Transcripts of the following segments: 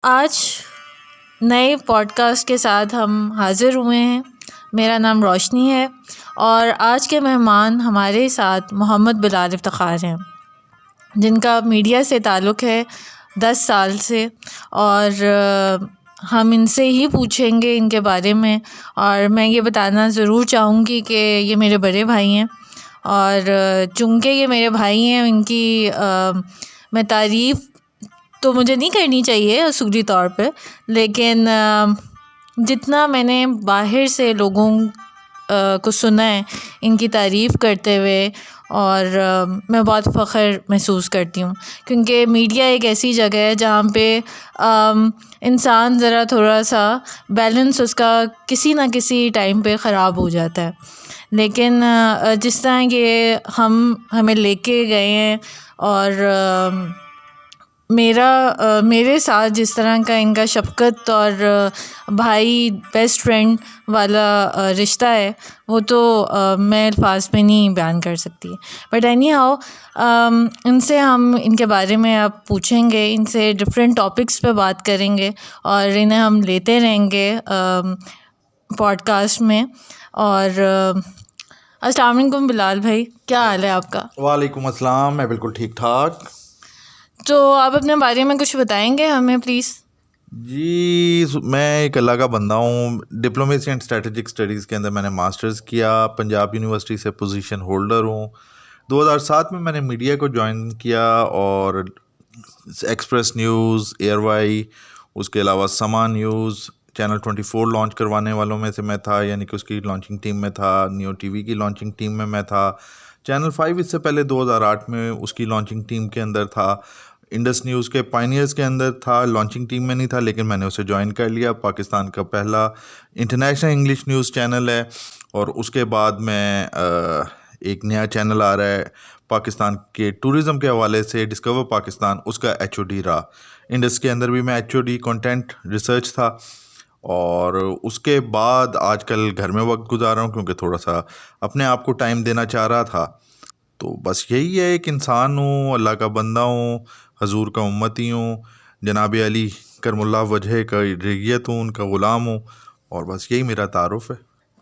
آج نئے pod cost کے ساتھ ہم حاضر ہوئے ہیں۔ میرا نام روشنی ہے اور آج کے مہمان ہمارے ساتھ محمد بلال افتخار ہیں، جن کا میڈیا سے تعلق ہے 10 سال سے، اور ہم ان سے ہی پوچھیں گے ان کے بارے میں۔ اور میں یہ بتانا ضرور چاہوں گی کہ یہ میرے بڑے بھائی ہیں، اور چونکہ یہ میرے بھائی ہیں ان کی میں تعریف تو مجھے نہیں کرنی چاہیے اصولی طور پہ، لیکن جتنا میں نے باہر سے لوگوں کو سنا ہے ان کی تعریف کرتے ہوئے، اور میں بہت فخر محسوس کرتی ہوں، کیونکہ میڈیا ایک ایسی جگہ ہے جہاں پہ انسان ذرا تھوڑا سا بیلنس اس کا کسی نہ کسی ٹائم پہ خراب ہو جاتا ہے، لیکن جس طرح یہ ہمیں لے کے گئے ہیں، اور میرے ساتھ جس طرح کا ان کا شفقت اور بھائی بیسٹ فرینڈ والا رشتہ ہے، وہ تو میں الفاظ میں نہیں بیان کر سکتی۔ بٹ اینی ہاؤ، ان سے ہم ان کے بارے میں اب پوچھیں گے، ان سے ڈفرینٹ ٹاپکس پہ بات کریں گے، اور انہیں ہم لیتے رہیں گے پوڈ کاسٹ میں۔ اور السلام علیکم بلال بھائی، کیا حال ہے آپ کا؟ وعلیکم السلام، میں بالکل ٹھیک ٹھاک۔ تو آپ اپنے بارے میں کچھ بتائیں گے ہمیں پلیز؟ جی، میں ایک اللہ کا بندہ ہوں۔ ڈپلومیسی اینڈ اسٹریٹجک اسٹڈیز کے اندر میں نے ماسٹرز کیا، پنجاب یونیورسٹی سے پوزیشن ہولڈر ہوں۔ 2007 میں نے میڈیا کو جوائن کیا، اور ایکسپریس نیوز، ایئر وائی، اس کے علاوہ سما نیوز، چینل 24 لانچ کروانے والوں میں سے میں تھا، یعنی کہ اس کی لانچنگ ٹیم میں تھا۔ نیو ٹی وی کی لانچنگ ٹیم میں تھا۔ چینل 5 اس سے پہلے 2008 میں اس کی لانچنگ ٹیم کے اندر تھا۔ انڈس نیوز کے پائنیئرز کے اندر تھا، لانچنگ ٹیم میں نہیں تھا، لیکن میں نے اسے جوائن کر لیا۔ پاکستان کا پہلا انٹرنیشنل انگلش نیوز چینل ہے، اور اس کے بعد میں ایک نیا چینل آ رہا ہے پاکستان کے ٹورزم کے حوالے سے، ڈسکور پاکستان، اس کا ایچ او ڈی رہا۔ انڈس کے اندر بھی میں H O D content research تھا، اور اس کے بعد آج کل گھر میں وقت گزار رہا ہوں، کیونکہ تھوڑا سا اپنے آپ کو ٹائم دینا چاہ رہا تھا۔ تو بس یہی ہے، ایک انسان ہوں، اللہ کا بندہ ہوں، حضور کا امتی ہوں، جناب علی کرم اللہ وجہ کا ریت ہوں، ان کا غلام ہوں، اور بس یہی میرا تعارف ہے۔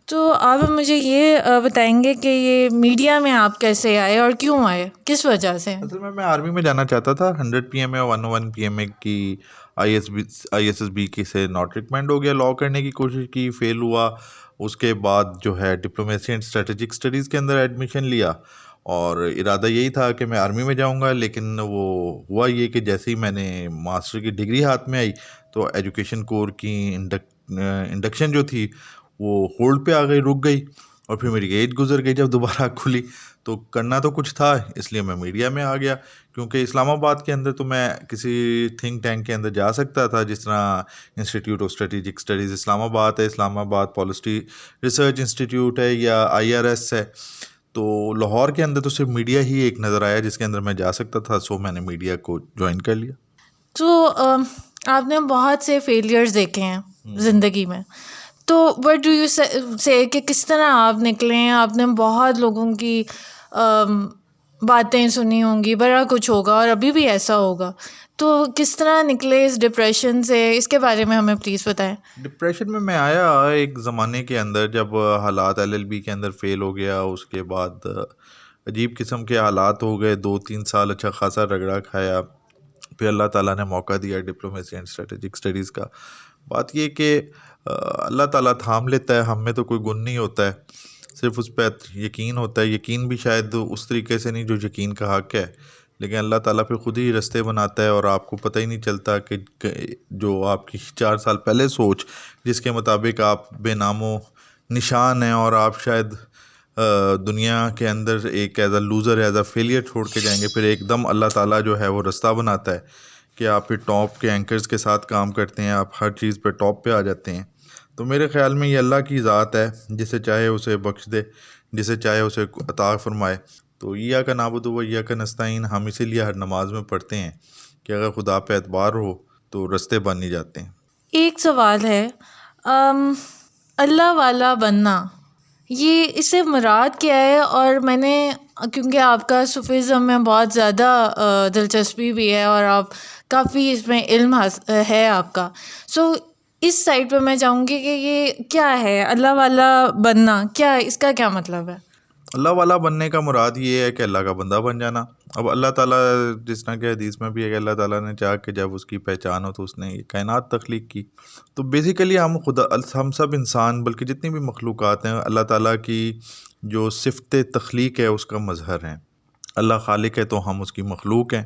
تو آپ مجھے یہ بتائیں گے کہ یہ میڈیا میں آپ کیسے آئے اور کیوں آئے، کس وجہ سے؟ اصل میں آرمی میں جانا چاہتا تھا۔ 100 پی ایم اے 101 پی ایم اے کی آئی ایس ایس بی کی سے ناٹ ریکمینڈ ہو گیا، لاء کرنے کی کوشش کی، فیل ہوا۔ اس کے بعد جو ہے ڈپلومیسی اینڈ اسٹریٹجک اسٹڈیز کے اندر ایڈمیشن لیا، اور ارادہ یہی تھا کہ میں آرمی میں جاؤں گا، لیکن وہ ہوا یہ کہ جیسے ہی میں نے ماسٹر کی ڈگری ہاتھ میں آئی، تو ایجوکیشن کور کی انڈکشن جو تھی وہ ہولڈ پہ آ گئی، رک گئی، اور پھر میری ایج گزر گئی جب دوبارہ کھلی۔ تو کرنا تو کچھ تھا، اس لیے میں میڈیا میں آ گیا، کیونکہ اسلام آباد کے اندر تو میں کسی تھنک ٹینک کے اندر جا سکتا تھا، جس طرح انسٹیٹیوٹ آف اسٹریٹجک اسٹڈیز اسلام آباد ہے، اسلام آباد پالیسی ریسرچ انسٹیٹیوٹ ہے، یا آئی آر ایس ہے۔ تو لاہور کے اندر تو صرف میڈیا ہی ایک نظر آیا جس کے اندر میں جا سکتا تھا، سو میں نے میڈیا کو جوائن کر لیا۔ تو آپ نے بہت سے فیلیئرز دیکھے ہیں زندگی میں، تو وٹ ڈو یو سے کہ کس طرح آپ نکلے ہیں؟ آپ نے بہت لوگوں کی باتیں سنی ہوں گی، بڑا کچھ ہوگا اور ابھی بھی ایسا ہوگا، تو کس طرح نکلے اس ڈپریشن سے؟ اس کے بارے میں ہمیں پلیز بتائیں۔ ڈپریشن میں آیا ایک زمانے کے اندر، جب حالات ایل ایل بی کے اندر فیل ہو گیا، اس کے بعد عجیب قسم کے حالات ہو گئے، 2-3 سال اچھا خاصا رگڑا کھایا، پھر اللہ تعالیٰ نے موقع دیا ڈپلومیسی اینڈ اسٹریٹجک اسٹڈیز کا۔ بات یہ کہ اللہ تعالیٰ تھام لیتا ہے، ہم میں تو کوئی گن نہیں ہوتا ہے، صرف اس پہ یقین ہوتا ہے۔ یقین بھی شاید اس طریقے سے نہیں جو یقین کا حق ہے، لیکن اللہ تعالیٰ پھر خود ہی رستے بناتا ہے، اور آپ کو پتہ ہی نہیں چلتا کہ جو آپ کی 4 سال پہلے سوچ جس کے مطابق آپ بے نام و نشان ہیں، اور آپ شاید دنیا کے اندر ایک as a loser, as a failure چھوڑ کے جائیں گے، پھر ایک دم اللہ تعالیٰ جو ہے وہ رستہ بناتا ہے کہ آپ پھر ٹاپ کے اینکرز کے ساتھ کام کرتے ہیں، آپ ہر چیز پہ ٹاپ پہ آ جاتے ہیں۔ تو میرے خیال میں یہ اللہ کی ذات ہے، جسے چاہے اسے بخش دے، جسے چاہے اسے عطا فرمائے۔ تو ایاک نعبد و ایاک نستعین ہم اسی لیے ہر نماز میں پڑھتے ہیں کہ اگر خدا پہ اعتبار ہو تو رستے بن ہی جاتے ہیں۔ ایک سوال ہے، اللہ والا بننا، یہ اس سے مراد کیا ہے؟ اور میں نے کیونکہ آپ کا صوفیزم میں بہت زیادہ دلچسپی بھی ہے اور آپ کافی اس میں علم ہے آپ کا. سو اس سائڈ پہ میں چاہوں گی کہ یہ کیا ہے اللہ والا بننا، کیا اس کا کیا مطلب ہے؟ اللہ والا بننے کا مراد یہ ہے کہ اللہ کا بندہ بن جانا. اب اللہ تعالیٰ جس طرح کہ حدیث میں بھی ہے کہ اللہ تعالیٰ نے چاہا کہ جب اس کی پہچان ہو تو اس نے یہ کائنات تخلیق کی. تو بیسیکلی ہم سب انسان بلکہ جتنی بھی مخلوقات ہیں اللہ تعالیٰ کی جو صفت تخلیق ہے اس کا مظہر ہیں. اللہ خالق ہے تو ہم اس کی مخلوق ہیں.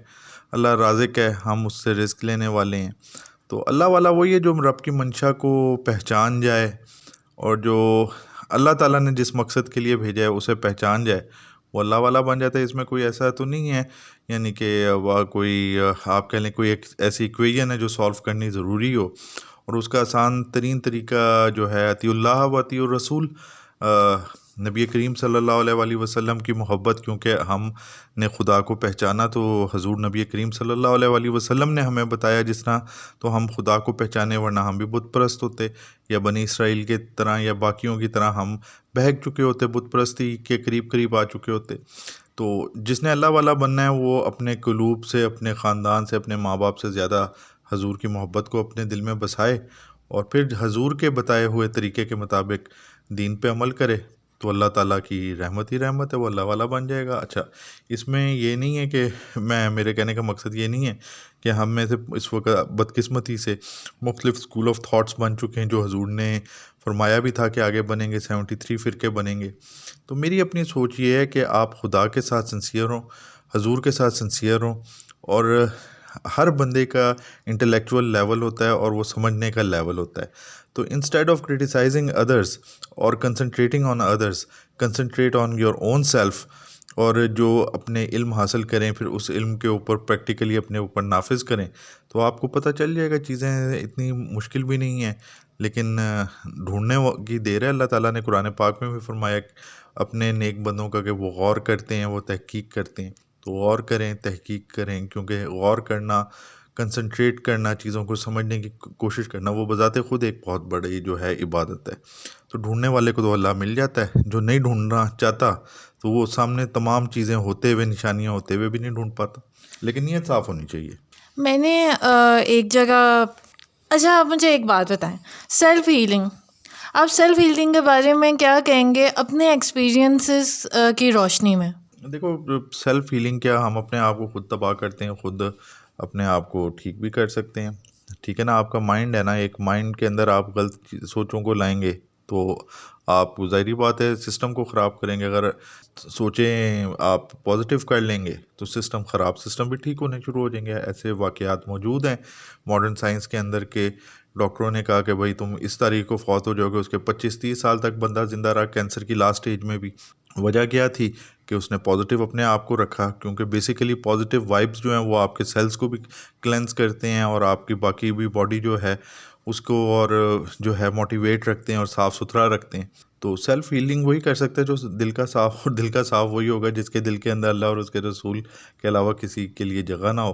اللہ رازق ہے، ہم اس سے رزق لینے والے ہیں. تو اللہ والا وہی ہے جو رب کی منشا کو پہچان جائے اور جو اللہ تعالیٰ نے جس مقصد کے لیے بھیجا ہے اسے پہچان جائے، وہ اللہ والا بن جاتا ہے. اس میں کوئی ایسا تو نہیں ہے یعنی کہ وہ کوئی آپ کہہ لیں کوئی ایک ایسی ایکویژن ہے جو سولو کرنی ضروری ہو اور اس کا آسان ترین طریقہ جو ہے اطیع اللہ و اطیع الرسول. نبی کریم صلی اللہ علیہ وآلہ وسلم کی محبت، کیونکہ ہم نے خدا کو پہچانا تو حضور نبی کریم صلی اللہ علیہ وآلہ وسلم نے ہمیں بتایا جس طرح تو ہم خدا کو پہچانے، ورنہ ہم بھی بت پرست ہوتے یا بنی اسرائیل کے طرح یا باقیوں کی طرح ہم بہک چکے ہوتے، بت پرستی کے قریب قریب آ چکے ہوتے. تو جس نے اللہ والا بننا ہے وہ اپنے قلوب سے، اپنے خاندان سے، اپنے ماں باپ سے زیادہ حضور کی محبت کو اپنے دل میں بسائے اور پھر حضور کے بتائے ہوئے طریقے کے مطابق دین پہ عمل کرے تو اللہ تعالیٰ کی رحمت ہی رحمت ہے، وہ اللہ والا بن جائے گا. اچھا، اس میں یہ نہیں ہے کہ میرے کہنے کا مقصد یہ نہیں ہے کہ ہم میں سے اس وقت بدقسمتی سے مختلف اسکول آف تھاٹس بن چکے ہیں جو حضور نے فرمایا بھی تھا کہ آگے بنیں گے، 73 فرقے بنیں گے. تو میری اپنی سوچ یہ ہے کہ آپ خدا کے ساتھ سنسیئر ہوں، حضور کے ساتھ سنسیئر ہوں، اور ہر بندے کا انٹلیکچوئل لیول ہوتا ہے اور وہ سمجھنے کا لیول ہوتا ہے. تو انسٹیڈ آف کرٹیسائزنگ ادرس اور concentrating on others, concentrate on your own self, اور جو اپنے علم حاصل کریں پھر اس علم کے اوپر پریکٹیکلی اپنے اوپر نافذ کریں تو آپ کو پتہ چل جائے گا. چیزیں اتنی مشکل بھی نہیں ہیں لیکن ڈھونڈنے کی دیر ہے. اللہ تعالیٰ نے قرآن پاک میں بھی فرمایا اپنے نیک بندوں کا کہ وہ غور کرتے ہیں، وہ تحقیق کرتے ہیں. تو غور کریں، تحقیق کریں، کیونکہ غور کرنا، کنسنٹریٹ کرنا، چیزوں کو سمجھنے کی کوشش کرنا، وہ بذات خود ایک بہت بڑی جو ہے عبادت ہے. تو ڈھونڈنے والے کو تو اللہ مل جاتا ہے، جو نہیں ڈھونڈنا چاہتا تو وہ سامنے تمام چیزیں ہوتے ہوئے، نشانیاں ہوتے ہوئے بھی نہیں ڈھونڈ پاتا. لیکن نیت صاف ہونی چاہیے. میں نے ایک جگہ، اچھا آپ مجھے ایک بات بتائیں، سیلف ہیلنگ، آپ سیلف ہیلنگ کے بارے میں کیا کہیں گے اپنے ایکسپیرینسز کی روشنی میں؟ دیکھو، سیلف ہیلنگ کیا، ہم اپنے آپ کو خود تباہ کرتے ہیں، خود اپنے آپ کو ٹھیک بھی کر سکتے ہیں. ٹھیک ہے نا، آپ کا مائنڈ ہے نا، ایک مائنڈ کے اندر آپ غلط سوچوں کو لائیں گے تو آپ ظاہری بات ہے سسٹم کو خراب کریں گے. اگر سوچیں آپ پازیٹیو کر لیں گے تو سسٹم خراب، سسٹم بھی ٹھیک ہونے شروع ہو جائیں گے. ایسے واقعات موجود ہیں ماڈرن سائنس کے اندر کہ ڈاکٹروں نے کہا کہ بھائی تم اس تاریخ کو فوت ہو جاؤ گے، اس کے 25-30 سال تک بندہ زندہ رہا کینسر کی لاسٹ اسٹیج میں بھی. وجہ کیا تھی کہ اس نے پازیٹیو اپنے آپ کو رکھا، کیونکہ بیسیکلی پازیٹیو وائبس جو ہیں وہ آپ کے سیلز کو بھی کلینز کرتے ہیں اور آپ کی باقی بھی باڈی جو ہے اس کو اور جو ہے موٹیویٹ رکھتے ہیں اور صاف ستھرا رکھتے ہیں. تو سیلف ہیلنگ وہی کر سکتا ہے جو دل کا صاف، اور دل کا صاف وہی ہوگا جس کے دل کے اندر اللہ اور اس کے رسول کے علاوہ کسی کے لیے جگہ نہ ہو،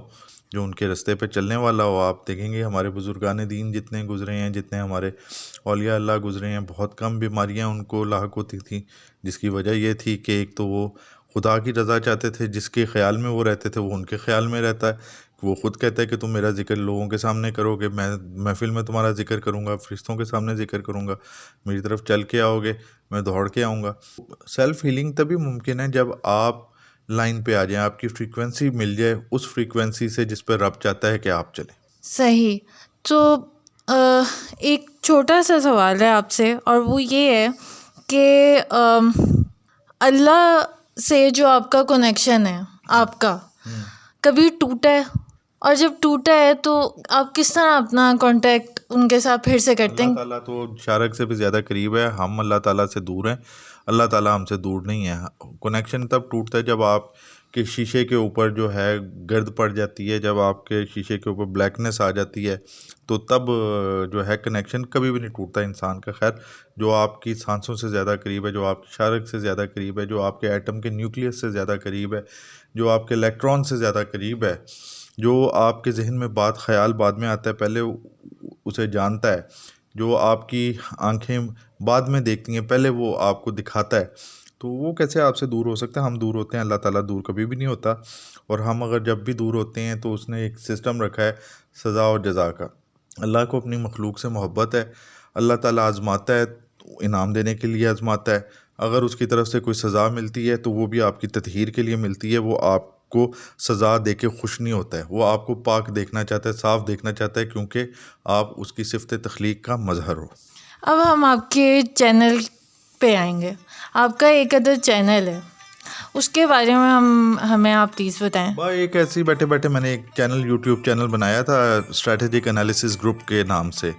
جو ان کے رستے پہ چلنے والا ہو. آپ دیکھیں گے ہمارے بزرگان دین جتنے گزرے ہیں، جتنے ہمارے اولیاء اللہ گزرے ہیں، بہت کم بیماریاں ان کو لاحق ہوتی تھیں، جس کی وجہ یہ تھی کہ ایک تو وہ خدا کی رضا چاہتے تھے، جس کے خیال میں وہ رہتے تھے وہ ان کے خیال میں رہتا ہے. وہ خود کہتا ہے کہ تم میرا ذکر لوگوں کے سامنے کرو گے، میں محفل میں تمہارا ذکر کروں گا، فرشتوں کے سامنے ذکر کروں گا، میری طرف چل کے آؤ گے میں دوڑ کے آؤں گا. سیلف ہیلنگ تبھی ممکن ہے جب آپ لائن پہ آ جائیں، آپ کی فریکوینسی مل جائے اس فریکوینسی سے جس پہ رب چاہتا ہے کہ آپ چلیں. صحیح. تو ایک چھوٹا سا سوال ہے آپ سے، اور وہ یہ ہے کہ اللہ سے جو آپ کا کنیکشن ہے آپ کا کبھی ٹوٹا ہے؟ اور جب ٹوٹا ہے تو آپ کس طرح اپنا کانٹیکٹ ان کے ساتھ پھر سے کرتے اللہ ہیں؟ تعالیٰ تو شارک سے بھی زیادہ قریب ہے، ہم اللہ تعالیٰ سے دور ہیں، اللہ تعالیٰ ہم سے دور نہیں ہے. کنیکشن تب ٹوٹتا ہے جب آپ کے شیشے کے اوپر جو ہے گرد پڑ جاتی ہے، جب آپ کے شیشے کے اوپر بلیکنس آ جاتی ہے تو تب جو ہے کنیکشن کبھی بھی نہیں ٹوٹتا انسان کا. خیر، جو آپ کی سانسوں سے زیادہ قریب ہے، جو آپ کی شارک سے زیادہ قریب ہے، جو آپ کے ایٹم کے نیوکلیس سے زیادہ قریب ہے، جو آپ کے الیکٹران سے زیادہ قریب ہے، جو آپ کے ذہن میں بات خیال بعد میں آتا ہے پہلے اسے جانتا ہے، جو آپ کی آنکھیں بعد میں دیکھتی ہیں پہلے وہ آپ کو دکھاتا ہے، تو وہ کیسے آپ سے دور ہو سکتا ہے؟ ہم دور ہوتے ہیں، اللہ تعالیٰ دور کبھی بھی نہیں ہوتا. اور ہم اگر جب بھی دور ہوتے ہیں تو اس نے ایک سسٹم رکھا ہے سزا اور جزا کا. اللہ کو اپنی مخلوق سے محبت ہے. اللہ تعالیٰ آزماتا ہے، انعام دینے کے لیے آزماتا ہے. اگر اس کی طرف سے کوئی سزا ملتی ہے تو وہ بھی آپ کی تطہیر کے لیے ملتی ہے. وہ آپ کو سزا دے کے خوش نہیں ہوتا ہے، وہ آپ کو پاک دیکھنا چاہتا ہے، صاف دیکھنا چاہتا ہے، کیونکہ آپ اس کی صفت تخلیق کا مظہر ہو. اب ہم آپ کے چینل پہ آئیں گے. آپ کا ایک ادر چینل ہے، اس کے بارے میں ہمیں آپ پلیز بتائیں. ایک ایسے ہی بیٹھے بیٹھے میں نے ایک چینل، یوٹیوب چینل بنایا تھا اسٹریٹجک انالیسس گروپ کے نام سے.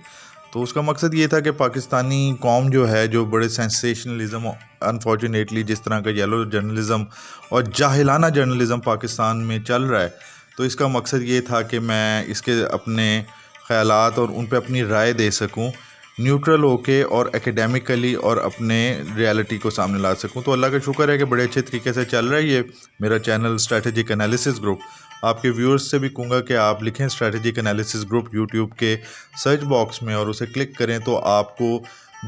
تو اس کا مقصد یہ تھا کہ پاکستانی قوم جو ہے، جو بڑے سینسیشنلزم، انفارچونیٹلی جس طرح کا یلو جرنلزم اور جاہلانہ جرنلزم پاکستان میں چل رہا ہے، تو اس کا مقصد یہ تھا کہ میں اس کے اپنے خیالات اور ان پہ اپنی رائے دے سکوں نیوٹرل ہو کے، اور اکیڈیمکلی، اور اپنے ریالٹی کو سامنے لا سکوں. تو اللہ کا شکر ہے کہ بڑے اچھے طریقے سے چل رہا ہے یہ میرا چینل اسٹریٹجک انالیسس گروپ. آپ کے ویورز سے بھی کہوں گا کہ آپ لکھیں اسٹریٹجک انالیسس گروپ یوٹیوب کے سرچ باکس میں اور اسے کلک کریں تو آپ کو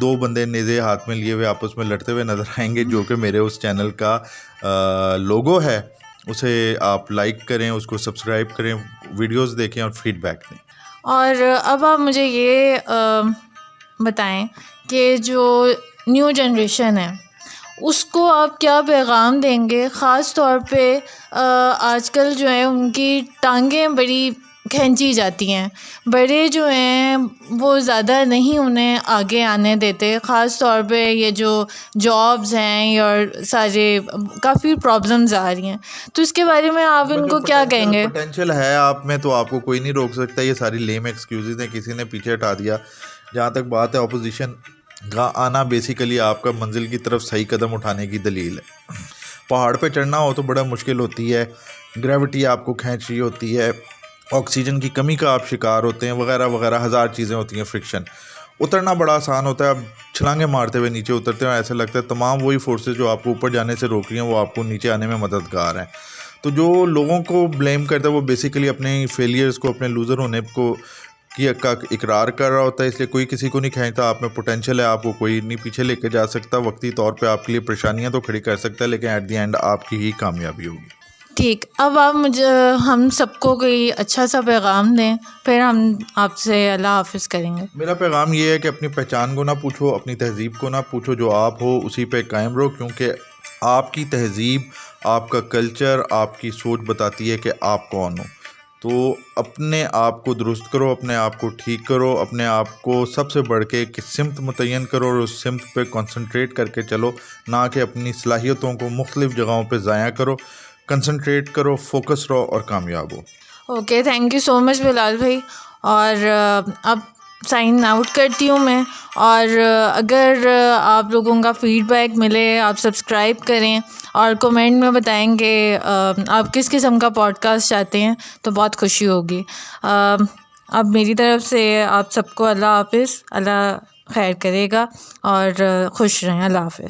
2 بندے نیزے ہاتھ میں لیے ہوئے آپس میں لڑتے ہوئے نظر آئیں گے، جو کہ میرے اس چینل کا لوگو ہے. اسے آپ لائک کریں، اس کو سبسکرائب کریں، ویڈیوز دیکھیں اور فیڈ بیک دیں. اور اب آپ مجھے یہ بتائیں کہ جو نیو جنریشن ہے اس کو آپ کیا پیغام دیں گے؟ خاص طور پہ آج کل جو ہے ان کی ٹانگیں بڑی کھینچی جاتی ہیں، بڑے جو ہیں وہ زیادہ نہیں انہیں آگے آنے دیتے. خاص طور پہ یہ جو جابز ہیں اور سارے کافی پرابلمز آ رہی ہیں، تو اس کے بارے میں آپ ان کو کیا کہیں گے؟ پوٹینشیل ہے آپ میں تو آپ کو کوئی نہیں روک سکتا. یہ ساری لیم ایکسکیوزز ہیں، کسی نے پیچھے ہٹا دیا. جہاں تک بات ہے اپوزیشن کا آنا، بیسیکلی آپ کا منزل کی طرف صحیح قدم اٹھانے کی دلیل ہے. پہاڑ پہ چڑھنا ہو تو بڑا مشکل ہوتی ہے، گریوٹی آپ کو کھینچ رہی ہوتی ہے، آکسیجن کی کمی کا آپ شکار ہوتے ہیں، وغیرہ وغیرہ ہزار چیزیں ہوتی ہیں. فرکشن. اترنا بڑا آسان ہوتا ہے. اب چھلانگیں مارتے ہوئے نیچے اترتے ہیں، ایسا لگتا ہے تمام وہی فورسز جو آپ کو اوپر جانے سے روک رہی ہیں وہ آپ کو نیچے آنے میں مددگار ہیں. تو جو لوگوں کو بلیم کرتا ہے وہ بیسیکلی اپنے فیلیئرز کو، اپنے لوزر ہونے کو کا اقرار کر رہا ہوتا ہے. اس لیے کوئی کسی کو نہیں کھینچتا. آپ میں پوٹینشیل ہے، آپ کو کوئی نہیں پیچھے لے کے جا سکتا. وقتی طور پہ آپ کے لیے پریشانیاں تو کھڑی کر سکتا ہے، لیکن ایٹ دی اینڈ آپ کی ہی کامیابی ہوگی. ٹھیک، اب آپ ہم سب کو کوئی اچھا سا پیغام دیں، پھر ہم آپ سے اللہ حافظ کریں گے. میرا پیغام یہ ہے کہ اپنی پہچان کو نہ پوچھو، اپنی تہذیب کو نہ پوچھو. جو آپ ہو اسی پہ قائم رہو، کیونکہ آپ کی تہذیب، آپ کا کلچر، آپ کی سوچ بتاتی ہے کہ آپ کون ہو. تو اپنے آپ کو درست کرو، اپنے آپ کو ٹھیک کرو، اپنے آپ کو سب سے بڑھ کے ایک سمت متعین کرو اور اس سمت پہ کنسنٹریٹ کر کے چلو، نہ کہ اپنی صلاحیتوں کو مختلف جگہوں پہ ضائع کرو. کنسنٹریٹ کرو، فوکس رہو اور کامیاب ہو. اوکے، تھینک یو سو مچ بلال بھائی. اور اب سائن آؤٹ کرتی ہوں میں. اور اگر آپ لوگوں کا فیڈ بیک ملے، آپ سبسکرائب کریں اور کومنٹ میں بتائیں کہ آپ کس قسم کا پوڈ کاسٹ چاہتے ہیں تو بہت خوشی ہوگی. اب میری طرف سے آپ سب کو اللہ حافظ. اللہ خیر کرے گا اور خوش رہیں. اللہ حافظ.